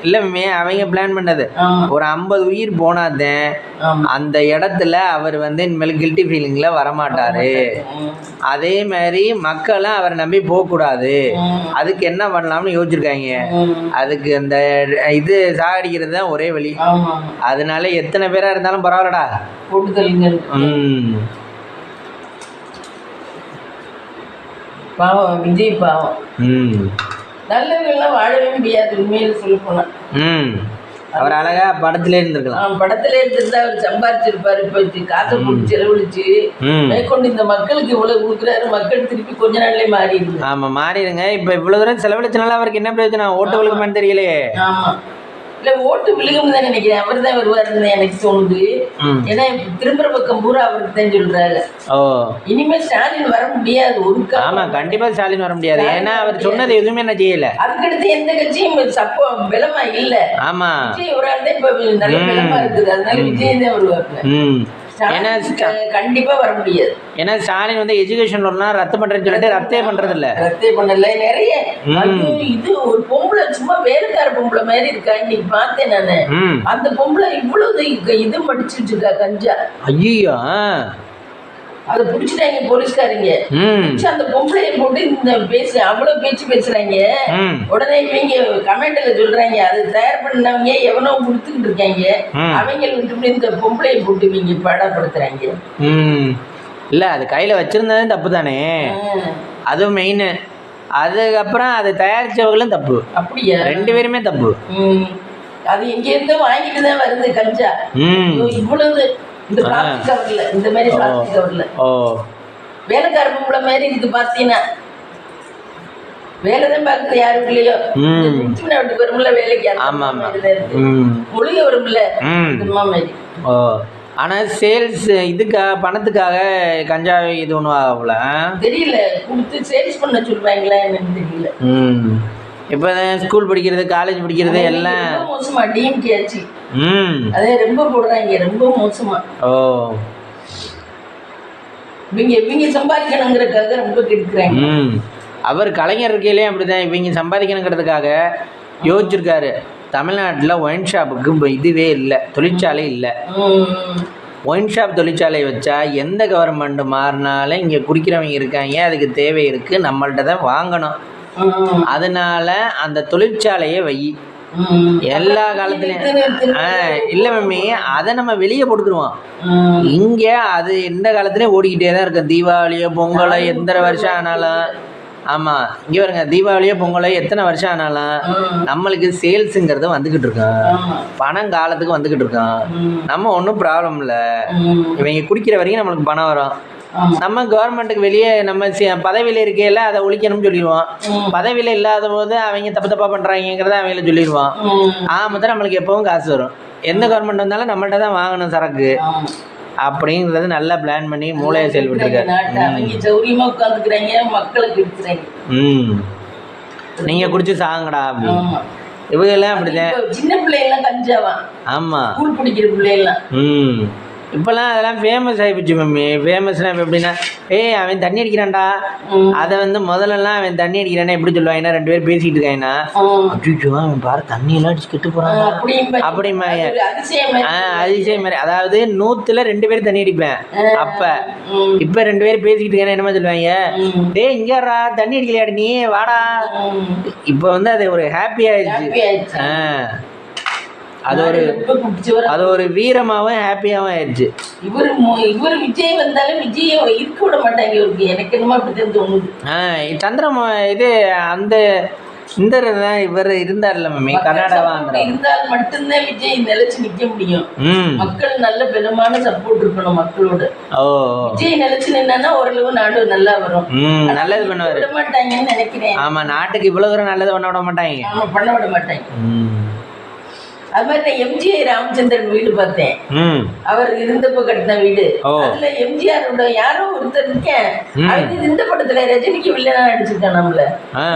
இல்லை மம்மி, அவங்க பிளான் பண்ணது. ஆமா. ஒரு 50 உயிர் போனாதேன் ஆமா. அந்த இடத்துல அவர் வந்து இனிமேல் கில்ட்டி ஃபீலிங்கில் வரமாட்டாரு. அதே மாதிரி மக்களும் அவரை நம்பி போகக்கூடாது. அதுக்கு என்ன பண்ணலாம்னு யோசிச்சிருக்காங்க. அதுக்கு அந்த இது சாகடிக்கிறது தான் ஒரே வழி. ஆமா. அதனால எத்தனை பேரா இருந்தாலும் பரவாயில்லடா போட்டு தள்ளுங்க. பாவம் விஜய் பாவம். நல்லவங்கெல்லாம் வாழவே முடியாது உண்மையில சொல்ல போனா. அவர் அழகா படத்துல இருந்திருக்கலாம். படத்துல இருந்திருந்தா அவர் சம்பாரிச்சிருப்பாரு. இப்ப காசை போட்டு செலவழிச்சு மேற்கொண்டு இந்த மக்களுக்கு இவ்வளவு கொடுக்குறாரு. மக்கள் திருப்பி கொஞ்ச நாள்லயே மாறிடுது. ஆமா மாறிடுங்க. இப்ப இவ்வளவு தூரம் செலவழிச்சனால அவருக்கு என்ன பிரயோஜனம்? ஓட்டு விழுக்குமான்னு தெரியலையே. ஆமா இல்ல ஓட்டு விழுகும் தான் நினைக்கிறேன். அவர் தான் வருவாருன்னு எனக்கு தோணுது. ஏன்னா திரும்புற பக்கம் பூரா அவருக்கு தான் சொல்றாரு. இனிமே ஸ்டாலின் வர முடியாது. ஒரு ஆமா கண்டிப்பா ஸ்டாலின் வர முடியாது. ஏன்னா அவர் சொன்னது எதுவுமே என்ன செய்யல. அதுக்கடுத்து எந்த கட்சியும் சப்போ பலமா இல்ல. ஆமா விஜய் ஒரு ஆள் தான் இப்ப நல்ல பலமா இருக்குது. அதனால விஜய் தான் வருவாங்க. ஏன்னா கண்டிப்பா வர முடியாது. ஏன்னா ஸ்டாலின் வந்து எஜுகேஷன் லோன்லாம் ரத்து பண்றேன்னு சொல்லிட்டு ரத்தே பண்றது இல்ல. ரத்தே பண்ணல. நிறைய இது ஒரு பொம்பளை சும்மா வேலைக்கார பொம்பளை மாதிரி இருக்கா. இன்னைக்கு பார்த்தேன் நானு. அந்த பொம்பளை இவ்வளவு இது மடிச்சுட்டு இருக்கா கஞ்சா. ஐயோ அதை பிடிச்சிட்டாங்க போலீஸ்காரங்க. அந்த பொம்பளையை போட்டு இந்த அவ்வளவு பேச்சு பேசுறாங்க. உடனே இவங்க கமெண்ட்ல சொல்றாங்க அது தயார் பண்ணவங்க எவனோ கொடுத்துக்கிட்டு இருக்காங்க. அவங்களுக்கு இந்த பொம்பளையை போட்டு இவங்க பாடப்படுத்துறாங்க. இல்ல அது கையில வச்சிருந்தது தப்பு தானே. அதுவும் மெயின். அதுக்கப்புறம் அதை தயாரிச்சவங்களும் தப்பு. அப்படியா? 2 பேருமே தப்பு. அது எங்க இருந்து வாங்கிட்டு தான் வருது கஞ்சா. இவ்வளவு இந்த பிளாஸ்டிக் கவர்ல இந்த மாதிரி பிளாஸ்டிக் கவர்ல வேலைக்கார பொம்பளை மாதிரி இருக்கு. பாத்தீங்கன்னா வேலைதான் பாக்குறது யாரும் இல்லையோ. வீட்டுக்கு வரும்ல வேலைக்கு. மொழிக வரும்ல மாதிரி. ஆனா சேல்ஸ் இதுக்காக பணத்துக்காக கஞ்சா இது ஒன்றும் ஆகல தெரியல. கொடுத்து சேல்ஸ் பண்ண சொல்லுவாங்களா என்னன்னு தெரியல. இப்போ ஸ்கூல் படிக்கிறது காலேஜ் படிக்கிறது எல்லாம் மோசமா டிஎம்கே ஆச்சு. அதே ரொம்ப போடுறாங்க ரொம்ப மோசமா. இவங்க சம்பாதிக்கணுங்கிறதுக்காக ரொம்ப கெடுக்குறாங்க. அவர் கலைஞர் இருக்கையிலே அப்படிதான் இவங்க சம்பாதிக்கணுங்கிறதுக்காக யோசிச்சிருக்காரு. தமிழ்நாட்டில் ஒயின் ஷாப்புக்கு இதுவே இல்லை, தொழிற்சாலை இல்லை. ஒயின் ஷாப் தொழிற்சாலை வச்சா எந்த கவர்மெண்ட் மாறினாலும் இங்கே குடிக்கிறவங்க இருக்காங்க, அதுக்கு தேவை இருக்குது, நம்மள்ட்ட தான் வாங்கணும். அதனால அந்த தொழிற்சாலையை வை. எல்லா காலத்துலயும் இல்லை மம்மி, அதை நம்ம வெளியே போட்டுக்கிடுவோம். இங்கே அது எந்த காலத்துலேயும் ஓடிக்கிட்டே தான் இருக்கும். தீபாவளியோ பொங்கலோ எந்த வருஷம் ஆனாலும். ஆமாம் இங்கே வருங்க, தீபாவளியோ பொங்கலோ எத்தனை வருஷம் ஆனாலும் நம்மளுக்கு சேல்ஸுங்கிறது வந்துக்கிட்டு இருக்கோம். பணம் காலத்துக்கு வந்துக்கிட்டு இருக்கோம். நம்ம ஒன்றும் ப்ராப்ளம் இல்லை. இவங்க குடிக்கிற வரைக்கும் நம்மளுக்கு பணம் வரும். நம்ம கவர்மெண்ட்டுக்கு வெளியே நம்ம பதவியில் இருக்கையில் அதை ஒழிக்கணும்னு சொல்லிடுவோம். பதவியில் இல்லாத போது அவங்க தப்பாக பண்ணுறாங்கிறத அவங்கள சொல்லிடுவோம். ஆமாம் நம்மளுக்கு எப்பவும் காசு வரும். எந்த கவர்மெண்ட் வந்தாலும் நம்மள்ட்ட தான் வாங்கணும் சரக்கு அப்படிங்கிறது நல்லா பிளான் பண்ணி மூளையை செயல்பட்டுருக்காரு. நீங்கள் குடிச்சு சாங்கடா அப்படின்னு இவங்கெல்லாம் அப்படிதான். சின்ன பிள்ளைங்களாம் கஞ்சாவா. ஆமாம் ஸ்கூல் படிக்கிற பிள்ளைங்களாம். இப்போல்லாம் அதெல்லாம் ஃபேமஸ் ஆகிப்போச்சு மம்மி. ஃபேமஸ்னா இப்போ எப்படின்னா, அவன் தண்ணி அடிக்கிறான்டா, அதை வந்து முதல்லலாம் அவன் தண்ணி அடிக்கிறானே எப்படி சொல்லுவாங்கன்னா, 2 பேர் பேசிக்கிட்டு இருக்காங்கன்னா, அச்சோ அவன் பாரு தண்ணியெல்லாம் அடிச்சு கெட்டு போகிறான் அப்படிமா. அதிசயம் மாதிரி. அதாவது 100ல் 2 பேர் தண்ணி அடிப்பேன். அப்போ இப்போ 2 பேர் பேசிக்கிட்டு இருக்கானே என்னமா சொல்லுவாங்க, இங்கேடா தண்ணி அடிக்கலையாடி நீ வாடா. இப்போ வந்து அது ஒரு ஹாப்பி ஆயிடுச்சு. அது ஒரு வீரமாவும் ஹாப்பியாவும் ஆயிடுச்சு. இவர் விஜய் வந்தாலும் விஜய் இருக்க விட மாட்டாங்க. எனக்கு என்னமோ அப்படித்தான் தோணுது. சந்திரம் இது அந்த சுந்தரர் இவர் இருந்தார்ல மம்மி, கர்நாடகா இருந்தால் மட்டும்தான் விஜய் நிலைச்சு நிக்க முடியும். மக்கள் நல்ல பலமான சப்போர்ட் இருக்கணும் மக்களோட. விஜய் நிலைச்சு நின்னா ஓரளவு நாடு நல்லா வரும். நல்லது பண்ணுவாரு. விட மாட்டாங்கன்னு நினைக்கிறேன். ஆமா நாட்டுக்கு இவ்வளவு தூரம் நல்லது பண்ண விட மாட்டாங்க. பண்ண விட மாட்டாங்க. அது மாதிரி எம்ஜிஆர் ராமச்சந்திரன் வீடு பார்த்தேன். அவர் இருந்தப்போ கட்டின வீடு. அதுல எம்ஜிஆரோட யாரோ ஒருத்தர் இருக்கேன். இந்த படத்துல ரஜினிக்கு வில்லனா நடிச்சிருக்கேன். நம்மள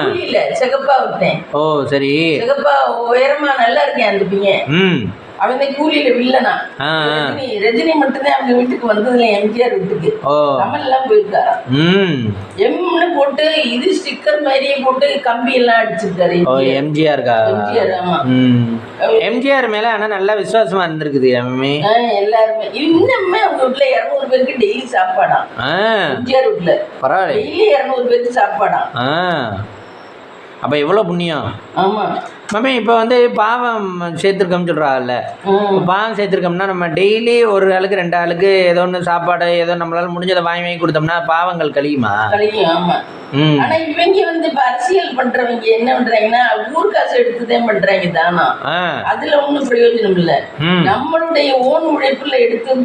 புரியல சிகப்பா விட்டேன். சரி சிகப்பா உயரமா நல்லா இருக்கேன் அந்த பையன். அவன் தான் கூலியில வில்லனா. ஆ, ரஜினி மட்டும்தான் அவங்க வீட்டுக்கு வந்ததுல, எம்ஜிஆர் வீட்டுக்கு. ஓ, கமல் எல்லாம் போயிருக்காரா. ம், எம்னு போட்டு இது ஸ்டிக்கர் மாதிரியே போட்டு கம்பி எல்லாம் அடிச்சிருக்காரு ஓ, எம்ஜிஆருக்கா? எம்ஜிஆர். ஆமா, எம்ஜிஆர் மேல ஆனா நல்லா விசுவாசமா இருந்திருக்குது எம்ஏ. எல்லாருமே. இன்னுமே அவங்க வீட்டுல 200 பேருக்கு டெய்லி சாப்பாடாம். எம்ஜிஆர் வீட்டுல பரவாயில்ல, டெய்லி 200 பேருக்கு சாப்பாடாம். அப்ப எவ்வளவு புண்ணியம். ஆமா மாமே, இப்போ வந்து பாவம் சேர்த்துருக்கோம்னு சொல்கிறாங்கல்ல, பாவம் சேர்த்துருக்கோம்னா நம்ம டெய்லி ஒரு ஆளுக்கு 2 ஆளுக்கு ஏதோ ஒன்று சாப்பாடு ஏதோ நம்மளால முடிஞ்சதை வாங்கி வாங்கி கொடுத்தோம்னா பாவங்கள் கழியுமா? கழியும். ஆமா. ஆனா இவங்க வந்து இப்ப அரசியல் பண்றவங்க என்ன பண்றாங்கன்னா ஊர் காசு எடுத்துதான் பண்றாங்க தானா. அதுல ஒண்ணும் பிரயோஜனம் இல்ல. நம்மளுடைய ஓன் உழைப்புல எடுத்து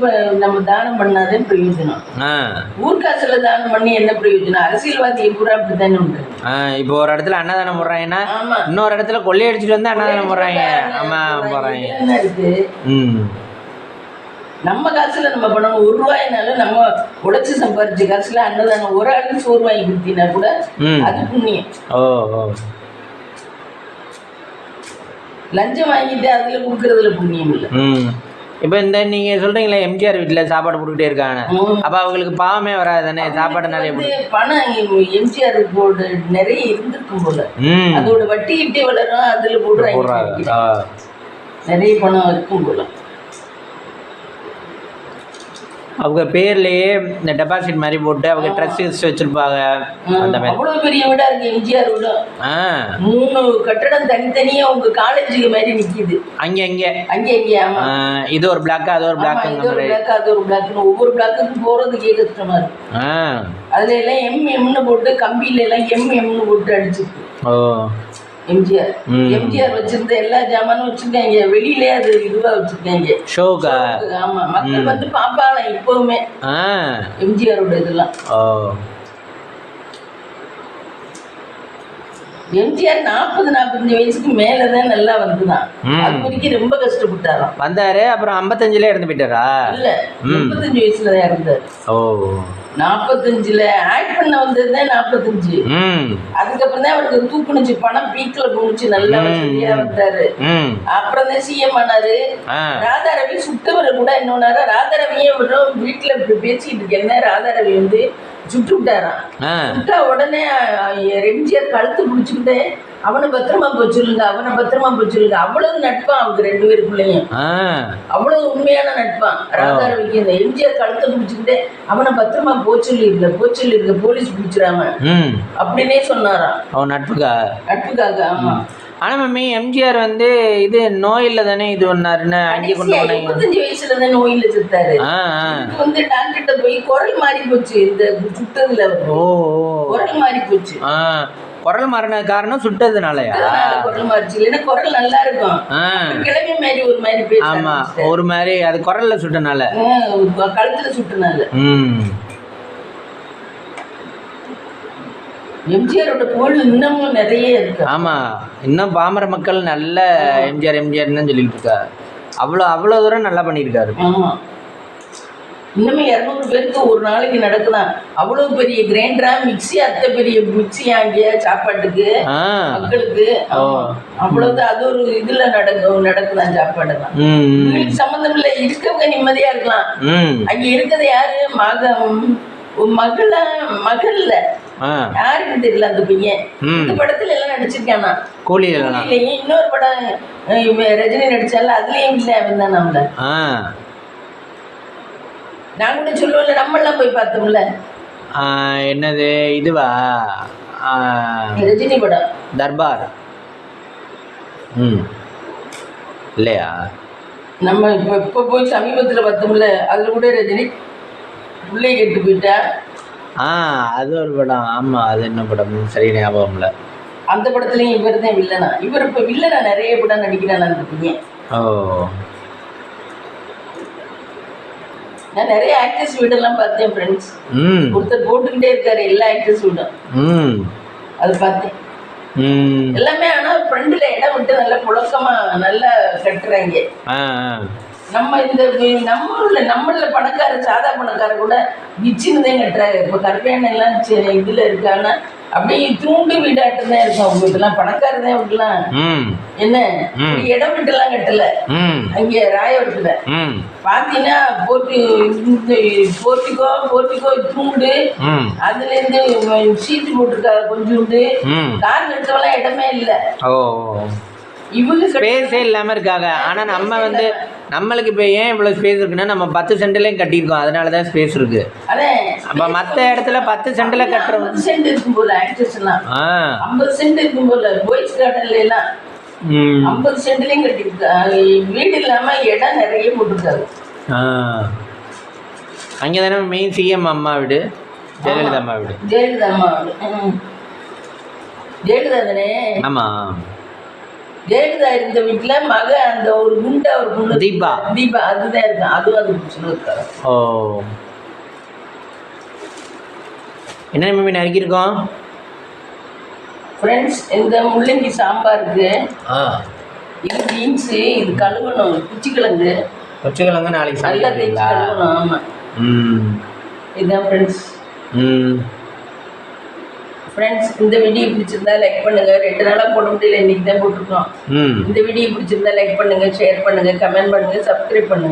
நம்ம தானம் பண்ணாதே பிரயோஜனம். ஊர் காசுல தானம் பண்ணி என்ன பிரயோஜனம்? அரசியல்வாதி பூரா அப்படித்தானே உண்டு. இப்போ ஒரு இடத்துல அன்னதானம் போடுறாங்கன்னா இன்னொரு இடத்துல கொள்ளையடிச்சிட்டு வந்து அன்னதானம் போடுறாங்க. ஆமா, போடுறாங்க. என்ன இருக்கு? நம்ம காசுல நம்ம பண்ணணும். 1 ரூபாயினாலும் நம்ம உழைச்சு சம்பாரிச்ச காசுல அன்னதானம் ஒரு ஆளுக்கு சோறு வாங்கி கொடுத்தீங்கன்னா கூட அது புண்ணியம். லஞ்சம் வாங்கிட்டு அதுல கொடுக்கறதுல புண்ணியம் இல்லை. இப்போ இந்த நீங்க சொல்றீங்களா எம்ஜிஆர் வீட்டுல சாப்பாடு போட்டுக்கிட்டே இருக்காங்க, அப்ப அவங்களுக்கு பாவமே வராது தானே? சாப்பாடு நிறைய பணம் எம்ஜிஆர் போட்டு நிறைய இருந்திருக்கும் போல, அதோட வட்டி கிட்டே வளரும், அதுல போடுறாங்க. நிறைய பணம் இருக்கும் போல. அவங்க பேர்லயே இந்த டெபாசிட் மாதிரி போட்டு அவங்க ட்ரஸ்ட் வச்சிருப்பாங்க. அந்த மாதிரி அவ்வளவு பெரிய வீடா இருக்கு எம்ஜிஆர் வீடு. 3 கட்டடம் தனித்தனியா உங்க காலேஜுக்கு மாதிரி நிக்குது. அங்கே ஆமா. இது ஒரு பிளாக், அது ஒரு பிளாக், இது ஒரு பிளாக், அது ஒரு பிளாக். ஒவ்வொரு பிளாக்குக்கும் போறதுக்கே கஷ்டமா இருக்கு. அதுல எல்லாம் எம்னு போட்டு கம்பியில எல்லாம் எம்னு போட்டு அடிச்சிருக்கு. எம்ஜிஆர் வச்சிருந்த எல்லா ஜாமானும் வச்சிருக்காங்க. வெளியிலே அது இதுவா வச்சிருக்காங்க ஷோக்கா. ஆமா, மக்கள் வந்து பாப்பாங்க இப்பவுமே எம்ஜிஆரோட இதெல்லாம். எம்ஜிஆர் 40-45 வயசுக்கு மேலதான் நல்லா வந்துதான். அது வரைக்கும் ரொம்ப கஷ்டப்பட்டாராம். வந்தாரு, அப்புறம் 55ல இறந்து போயிட்டாரா? இல்ல, 35 வயசுலதான் இறந்தாரு. 45ல ஆக்ட் பண்ண வந்ததுதான் 45. அதுக்கப்புறம் தான் அவருக்கு தூக்குனுச்சு, பணம் பீக்ல போனுச்சு, நல்லா வசதியா வந்தாரு. அப்புறம் தான் சிஎம் ஆனாரு. ராதாரவி சுட்டவரை கூட என்னன்னாரா, ராதாரவியே வீட்டுல பேசிட்டு இருக்கேன், ராதாரவி வந்து சுட்டு விட்டாராம். சுட்டா உடனே எம்ஜிஆர் கழுத்து பிடிச்சுக்கிட்டே அவனை பத்திரமா போச்சுல்லுங்க, அவனை பத்திரமா போச்சுல்லுங்க. அவ்வளவு நட்பான் அவங்க 2 பேருக்குள்ளேயும். அவ்வளவு உண்மையான நட்பான் ராதாரவிக்கு. இந்த எம்ஜிஆர் கழுத்தை பிடிச்சுக்கிட்டே அவனை பத்திரமா போச்சுல்லிருக்க போலீஸ் பிடிச்சிடாம அப்படின்னே சொன்னாராம். அவன் நட்புக்காக. ஆமா. ஆனா மம்மி, எம்ஜிஆர் வந்து இது நோயில தானே இது பண்ணாருன்னு அங்கே கொண்டு போனாங்க. 35 வயசுல தான் நோயில செத்தாரு. வந்து டாக்டர்கிட்ட போய் குரல் மாறி போச்சு, இந்த சுட்டதுல குரல் மாறி போச்சு. குரல் மாறின காரணம் சுட்டதுனாலயா? குரல் மாறிச்சு, இல்லைன்னா குரல் நல்லா இருக்கும். கிளம்பி மாதிரி ஒரு மாதிரி பேச. ஆமா, ஒரு மாதிரி அது குரல்ல சுட்டனால, கழுத்துல சுட்டனால. எம்ஜிஆரோட புகழ் இன்னமும் நிறைய இருக்கு. ஆமா, இன்னும் பாமர மக்கள் நல்ல எம்ஜிஆர்னு சொல்லிட்டு இருக்காரு. அவ்வளோ தூரம் நல்லா பண்ணியிருக்காரு. ஆமா, இன்னுமே 200 பேருக்கு ஒரு நாளைக்கு நடக்கலாம். அவ்வளவு பெரிய கிரைண்டரா மிக்சி, அத்தை பெரிய மிக்சி அங்கே சாப்பாட்டுக்கு மக்களுக்கு. அவ்வளவு அது ஒரு இதுல நடக்குதான் சாப்பாடு தான். உங்களுக்கு சம்மந்தம் இல்லை, இருக்கவங்க நிம்மதியா இருக்கலாம். அங்க இருக்கிறது யாரு? மகள்ல யாருக்கு தெரியல அந்த பையன். இந்த படத்துல எல்லாம் நடிச்சிருக்கானா, கூலியிலையும். இன்னொரு படம் ரஜினி நடிச்சால, அதுலயும் இல்ல அவன் தான். நம்மள நான் கூட சொல்லுவோம்ல, நம்ம எல்லாம் போய் பார்த்தோம்ல. என்னது இதுவா? ரஜினி படம் தர்பார் இல்லையா? நம்ம இப்ப போய் சமீபத்துல பார்த்தோம்ல, அதுல கூட ரஜினி பிள்ளை கெட்டு போயிட்டா. அது ஒரு படம். ஆமா, அது என்ன படம் சரி ஞாபகம் இல்லை. அந்த படத்துலயும் இவர் தான் வில்லனா. இவர் இப்ப வில்லனா நிறைய படம் நடிக்கிறான் அந்த பையன். நான் நிறைய ஆக்டர்ஸ் வீடெல்லாம் பார்த்தேன் ஃப்ரெண்ட்ஸ். ஒருத்தர் போட்டுக்கிட்டே இருக்காரு எல்லா ஆக்டர்ஸ் வீடும், அது பார்த்தேன் எல்லாமே. ஆனா ஃப்ரெண்ட்ல இடம் விட்டு நல்லா புழக்கமா நல்லா கட்டுறாங்க. நம்ம இந்த நம்மள பணக்கார சாதா பணக்கார கூட கிச்சின்னு தான் கட்டுறாரு. இப்போ கருப்பையான எல்லாம் இதுல இருக்காங்கன்னா அப்படியே தூண்டு வீடாட்டம் தான் இருக்கும். அவங்க இதெல்லாம் பணக்காரதான் விட்டுலாம் என்ன இடம் விட்டுலாம் கட்டல. அங்கே ராயவரத்துல பாத்தீங்கன்னா போர்ட்டிகோ தூண்டு, அதுல இருந்து சீட்டு போட்டிருக்காங்க கொஞ்சோண்டு. கார் நிறுத்தவெல்லாம் இடமே இல்லை. இவங்க ஸ்பேஸே இல்லாமல் இருக்காங்க. ஆனால் நம்ம வந்து நம்மளுக்கு இப்போ ஏன் இவ்வளோ ஸ்பேஸ் இருக்குன்னா நம்ம 10 சென்ட்லேயும் கட்டியிருக்கோம், அதனால தான் ஸ்பேஸ் இருக்கு. அப்போ மற்ற இடத்துல 10 சென்டில் கட்டுறோம். 50 சென்ட் இருக்கும் போல ஆக்டர்ஸ்லாம் 50 சென்ட் இருக்கும் போல பாய்ஸ் கார்டன்ல எல்லாம் 50 சென்ட்லையும் கட்டியிருக்காங்க. வீடு இல்லாமல் இடம் நிறைய போட்டிருக்காங்க. அங்கே தானே மெயின் சிஎம் அம்மா வீடு, ஜெயலலிதா அம்மா வீடு. ஜெயலலிதா அம்மா வீடு ஜெயலலிதா தானே? ஆமாம், ஜெயலலிதா இருந்த வீட்டுல மக அந்த ஒரு குண்டா ஒரு பொண்ணு தீபா அதுதான் இருக்கு. அதுவும் அது பிடிச்சிட்டு இருக்காரு. என்ன மீன் நறுக்கியிருக்கோம் ஃப்ரெண்ட்ஸ்? இந்த முள்ளங்கி சாம்பாருக்கு இது பீன்ஸு, இது கழுவணும். குச்சிக்கிழங்கு நாளைக்கு நல்லா தேய்ச்சி கழுவணும். ஆமாம், இதுதான் ஃப்ரெண்ட்ஸ். ஃப்ரெண்ட்ஸ், இந்த வீடியோ பிடிச்சிருந்தா லைக் பண்ணுங்க. 2 நாளாக போட முடியல, இன்னைக்கு தான் போட்டிருக்கோம். இந்த வீடியோ பிடிச்சிருந்தா லைக் பண்ணுங்க, ஷேர் பண்ணுங்க, கமெண்ட் பண்ணுங்க, சப்ஸ்கிரைப் பண்ணுங்க.